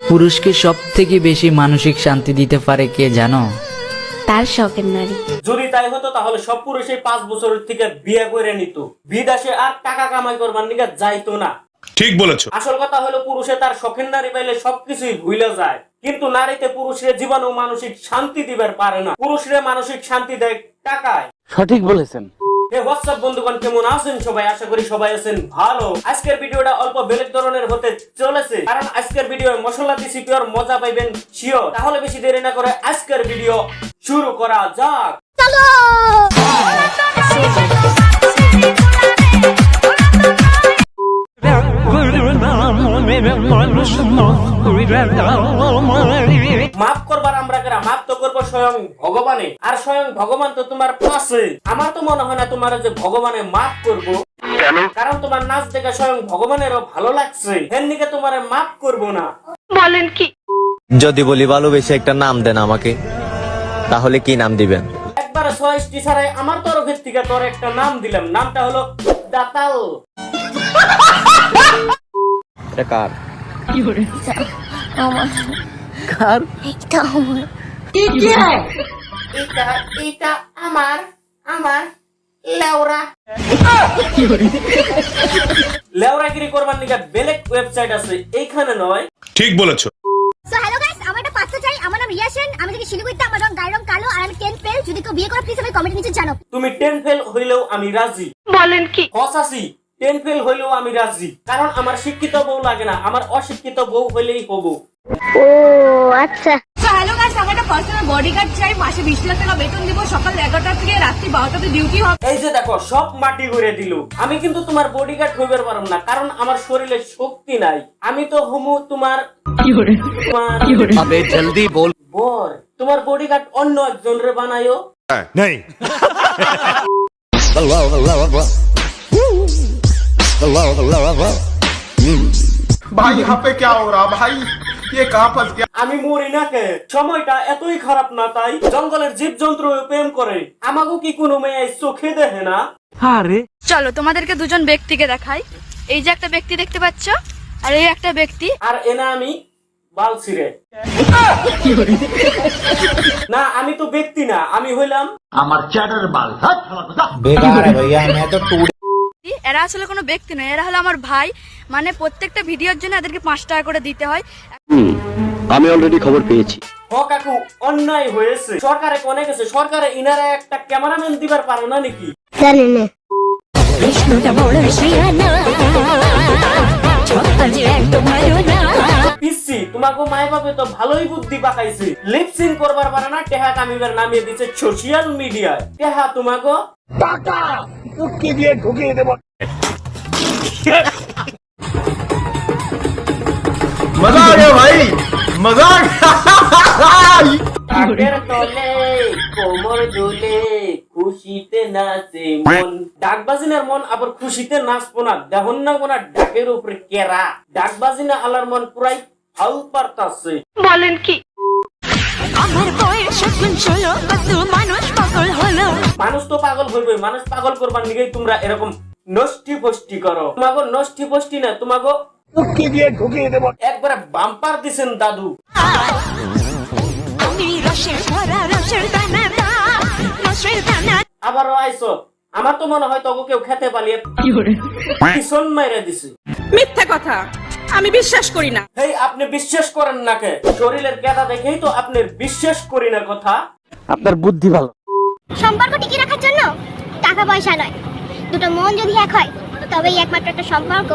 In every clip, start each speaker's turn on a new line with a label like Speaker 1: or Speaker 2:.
Speaker 1: পুরুষকে সব থেকে বেশি মানসিক শান্তি দিতে পারে কে জানো?
Speaker 2: তার শখের নারী।
Speaker 3: যদি তাই হতো তাহলে সব পুরুষই 5 বছরের থেকে বিয়ে করে নিত, বিদেশে আর টাকা কামাই করবার নিকে যাইতো না।
Speaker 4: ঠিক বলেছো।
Speaker 3: আসল কথা হলো পুরুষে তার শখের নারী পাইলে সবকিছুই ভুলে যায়, কিন্তু নারীতে পুরুষের জীবনেও মানসিক শান্তি দিবার পারে না। পুরুষরে মানসিক শান্তি দেয় টাকায়।
Speaker 5: সঠিক বলেছেন।
Speaker 3: হে হোয়াটসঅ্যাপ বন্ধুগণ, কেমন আছেন সবাই? আশা করি সবাই আছেন ভালো। আজকের ভিডিওটা অল্প বেলেগ ধরনের হতে চলেছে, কারণ আজকের ভিডিও মশলা দিছি পিওর, মজা পাইবেন শিওর। তাহলে বেশি দেরি না করে আজকের ভিডিও শুরু করা যাক। চলো। মাফ করবার আমরা কারা? মাফ তো করবো স্বয়ং ভগবানে, আর স্বয়ং ভগবান তো তোমার পাশে। আমার তো মনে হয় না তোমার যে ভগবানে মাফ করবো, কারণ তোমার নাচ দেখে স্বয়ং ভগবানেরও ভালো লাগছে, এমনিকে তোমার মাফ করবো না।
Speaker 2: বলেন কি?
Speaker 6: যদি বলি ভালোবেসে একটা নাম দেন আমাকে, তাহলে কি নাম দিবেন?
Speaker 3: একবার সয়েস্টি ছাড়াই আমার তরফের থেকে তোর একটা নাম দিলাম, নামটা হলো দাতাল।
Speaker 6: এটা কার?
Speaker 2: আমার।
Speaker 5: কার?
Speaker 2: এটা আমার।
Speaker 3: এটা আমার লেওরা। লেওরাগিরি করবার নিকে বেলেগ ওয়েবসাইট আছে, এইখানে নয়।
Speaker 4: ঠিক বলেছো।
Speaker 7: সো হ্যালো গাইস, আমার একটা পাত্র চাই। আমার নাম রিয়া সেন, আমি থেকে শিলিগুড়িতে। আমার রং গায়ের রং কালো আর আমি 10 ফেল। যদি কেউ বিয়ে করে প্লিজ আমাকে কমেন্টে নিচে জানাও।
Speaker 3: তুমি 10 ফেল হইলেও আমি রাজি।
Speaker 2: বলেন কি?
Speaker 3: হসাসি 10 ফেল হইলেও আমি রাজি, কারণ আমার শিক্ষিত বউ লাগে না, আমার অশিক্ষিত বউ হইলেই হবো।
Speaker 7: ও আচ্ছা।
Speaker 8: সো হ্যালো গাইস, আমার একটা পার্সোনাল বডিগার্ড চাই। মাসে 20 লাখ টাকা বেতন দিব। সকাল 11টা থেকে রাত্রি 12টাতে ডিউটি হবে।
Speaker 3: এই যে দেখো, সব মাটি করে দিল। আমি কিন্তু তোমার বডিগার্ড হইবার পারব না, কারণ আমার শরীরে শক্তি নাই। আমি তো হমু তোমার
Speaker 5: আবে জলদি বল।
Speaker 3: বর। তোমার বডিগার্ড অন্য একজনের বানায়ো।
Speaker 4: নেই।
Speaker 9: भाई यहाँ पे क्या हो रहा भाई, ये कहाँ फंस गया?
Speaker 3: আমি মরি না কে? সময়টা এতই খারাপ না তাই? জঙ্গলের জীবজন্তু প্রেম করে, আমাকে কি কোনো মেয়ে চোখে দেখে না?
Speaker 5: আরে
Speaker 8: চলো তোমাদেরকে দুজন ব্যক্তিকে দেখাই। এই যে একটা ব্যক্তি দেখতে পাচ্ছ, আর এই একটা ব্যক্তি।
Speaker 3: আর এনা আমি বালছিরে না, আমি তো ব্যক্তি না, আমি হইলাম
Speaker 8: এরা আসলে কোনো ব্যক্তি নয়, এরা হলো আমার ভাই। মানে প্রত্যেকটা ভিডিওর জন্য এদেরকে 5 টাকা করে দিতে হয়।
Speaker 5: আমি অলরেডি খবর পেয়েছি।
Speaker 3: ও কাকু, অন্যায় হয়েছে। সরকারে কোনে গেছে? সরকারে ইনারা একটা ক্যামেরাম্যান দিবার পারে না নাকি?
Speaker 7: জানি না।
Speaker 3: পিসি, তোমাকে মায় বাপে তো ভালোই বুদ্ধি পাকাইছে। লিপসিং করবার পারে না, টেহা কামিবার নামিয়ে দিচ্ছে সোশ্যাল মিডিয়ায়। টেহা তোমাকে
Speaker 9: मजा आ गया भाई, मजा आ गया।
Speaker 3: ডাকের তলে কোমর দুলে খুশিতে নাচে মন। ডাকবাজিনার মন আবার খুশিতে নাচবো না, দেখুন না কোনা ডাকের উপরে কেরা। ডাকবাজিনা আলার মন পুরাই ফাল পারতাছে।
Speaker 2: বলেন কি?
Speaker 3: মানুষ তো পাগল হইবে, মানুষ পাগল করবার নিগেই তোমরা এরকম নষ্টি ফষ্টি করো। তোমাকে নষ্টি ফষ্টি না, তোমাকে একবারে বাম্পার দিছেন দাদু। আবারও আইসো। আমার তো মনে হয় তোকে কেউ খেতে পালিয়ে পিছন মাইরা দিছে।
Speaker 8: মিথ্যা কথা, আমি বিশ্বাস করি না।
Speaker 3: হেই, আপনি বিশ্বাস করেন না কে? শরীরের কেদা দেখেই তো আপনি বিশ্বাস করি না কথা।
Speaker 5: আপনার বুদ্ধি ভালো।
Speaker 7: সম্পর্ক টিকিয়ে রাখার জন্য টাকা পয়সা নয়, দুটো মন যদি এক হয় তবেই একমাত্র একটা সম্পর্ক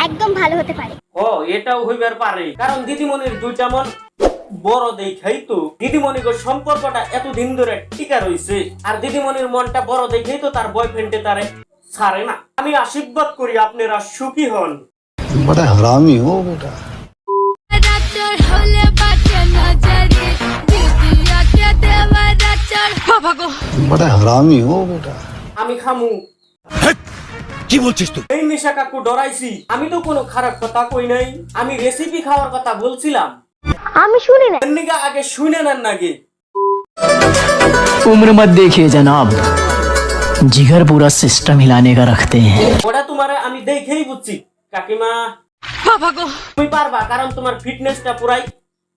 Speaker 7: একদম ভালো হতে পারে।
Speaker 3: ও, এটাও হইবার পারে, কারণ দিদিমণির দুইটা মন বড় দেখাই তো দিদিমণির সম্পর্কটা এতদিন ধরে টিকা রইছে। আর দিদিমণির মনটা বড় দেখেই তো তার বয়ফ্রেন্ডে তারে ছাড়ে না। আমি আশীর্বাদ করি আপনারা সুখী হন।
Speaker 10: बड़ा हरामी हो बेटा। बड़ा हरामी हो बेटा।
Speaker 3: আমি খামু।
Speaker 4: কি বলছিস তুই?
Speaker 3: এই নিশা কাকু, ডরাইছি? আমি তো কোনো খারাপ কথা কই নাই, আমি রেসিপি খাওয়ার কথা বলছিলাম।
Speaker 7: আমি শুনি না।
Speaker 3: এমনিকা আগে শুনে নেন নাকি?
Speaker 1: उम्र मत देखिए जनाब, जिगर पूरा सिस्टम हिलाने का रखते हैं।
Speaker 3: ওটা তোমারে আমি দেখেই বুঝছি কাকিমা। তুমি পারবা, কারণ তোমার ফিটনেসটা পুরাই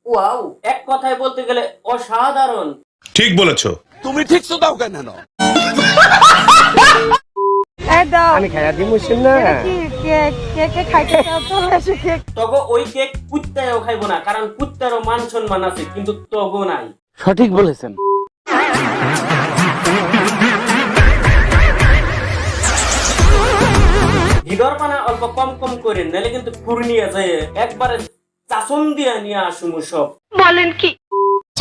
Speaker 3: ওয়াও, এক কথায় বলতে গেলে অসাধারণ।
Speaker 4: ঠিক বলেছো।
Speaker 5: তুমি ঠিক তো দাও কেন? আমি খাইয়া দিমু না।
Speaker 3: তগো ওই কেক কুত্তায়ও খাইবো না, কারণ কুত্তারও মান সম্মান আছে, কিন্তু তগো নাই।
Speaker 5: সঠিক বলেছেন।
Speaker 3: ভিগর পানা অল্প কম কম করে, নাহলে কিন্তু ফুরনিয়া যায় একবারে চাচন দিয়া নিয়ে আসুম সব।
Speaker 2: বলেন কি?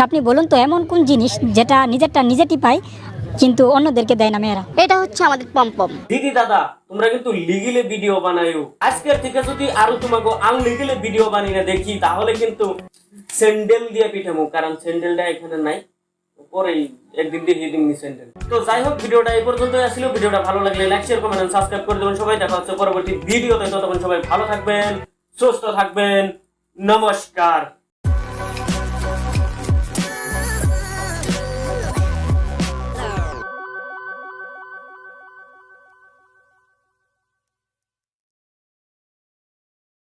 Speaker 11: আপনি বলুন তো এমন কোন জিনিস যেটা নিজেরটা নিজেটি পায় কিন্তু অন্যদেরকে দেয় না মেয়েরা?
Speaker 7: এটা হচ্ছে আমাদের পমপম।
Speaker 3: দিদি দাদা, তোমরা কিন্তু লিগেলে ভিডিও বানাইও। আজকের থেকে যদি আরো তোমাকে আনলিগেলে ভিডিও বানিয়ে দেখি, তাহলে কিন্তু স্যান্ডেল দিয়ে পিঠামো, কারণ স্যান্ডেলটা এখানে নাই, পরেই একদিন দিয়ে দিন স্যান্ডেল। তো যাই হোক, ভিডিওটা এই পর্যন্ত আসলে। ভিডিওটা ভালো লাগলে লাইক শেয়ার কমেন্ট সাবস্ক্রাইব করে দেবেন সবাই। দেখা হচ্ছে পরবর্তী ভিডিওতে। ততক্ষণ সবাই ভালো থাকবেন, সুস্থ থাকবেন। নমস্কার।